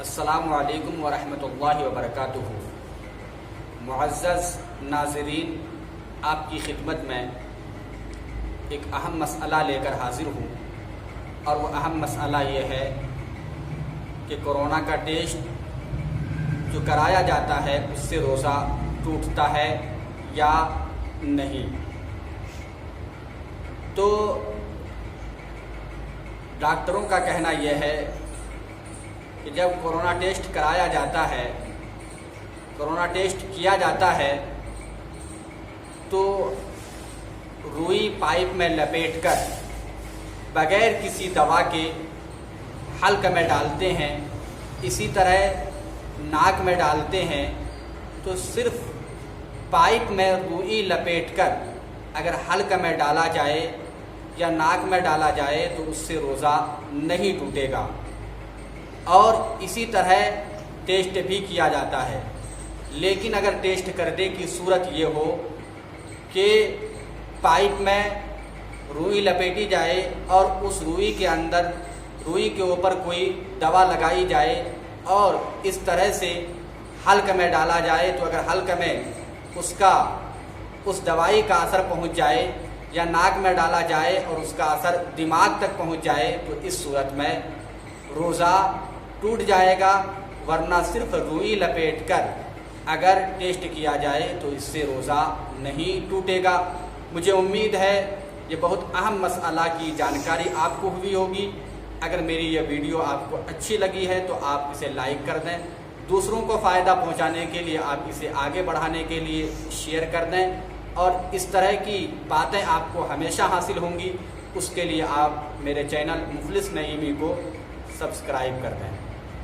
السلام علیکم ورحمۃ اللہ وبرکاتہ۔ معزز ناظرین، آپ کی خدمت میں ایک اہم مسئلہ لے کر حاضر ہوں، اور وہ اہم مسئلہ یہ ہے کہ کورونا کا ٹیسٹ جو کرایا جاتا ہے اس سے روزہ ٹوٹتا ہے یا نہیں۔ تو ڈاکٹروں کا کہنا یہ ہے کہ جب کورونا ٹیسٹ کرایا جاتا ہے، کورونا ٹیسٹ کیا جاتا ہے تو روئی پائپ میں لپیٹ کر بغیر کسی دوا کے حلق میں ڈالتے ہیں، اسی طرح ناک میں ڈالتے ہیں، تو صرف پائپ میں روئی لپیٹ کر اگر حلق میں ڈالا جائے یا ناک میں ڈالا جائے تو اس سے روزہ نہیں ٹوٹے گا۔ اور اسی طرح ٹیسٹ بھی کیا جاتا ہے، لیکن اگر ٹیسٹ کرنے کی صورت یہ ہو کہ پائپ میں روئی لپیٹی جائے اور اس روئی کے اندر روئی کے اوپر کوئی دوا لگائی جائے اور اس طرح سے حلق میں ڈالا جائے، تو اگر حلق میں اس دوائی کا اثر پہنچ جائے یا ناک میں ڈالا جائے اور اس کا اثر دماغ تک پہنچ جائے تو اس صورت میں روزہ ٹوٹ جائے گا، ورنہ صرف روئی لپیٹ کر اگر ٹیسٹ کیا جائے تو اس سے روزہ نہیں ٹوٹے گا۔ مجھے امید ہے یہ بہت اہم مسئلہ کی جانکاری آپ کو ہوئی ہوگی۔ اگر میری یہ ویڈیو آپ کو اچھی لگی ہے تو آپ اسے لائک کر دیں، دوسروں کو فائدہ پہنچانے کے لیے آپ اسے آگے بڑھانے کے لیے شیئر کر دیں، اور اس طرح کی باتیں آپ کو ہمیشہ حاصل ہوں گی۔ اس کے لیے آپ میرے چینل مفلس نعیمی کو سبسکرائب کر دیں۔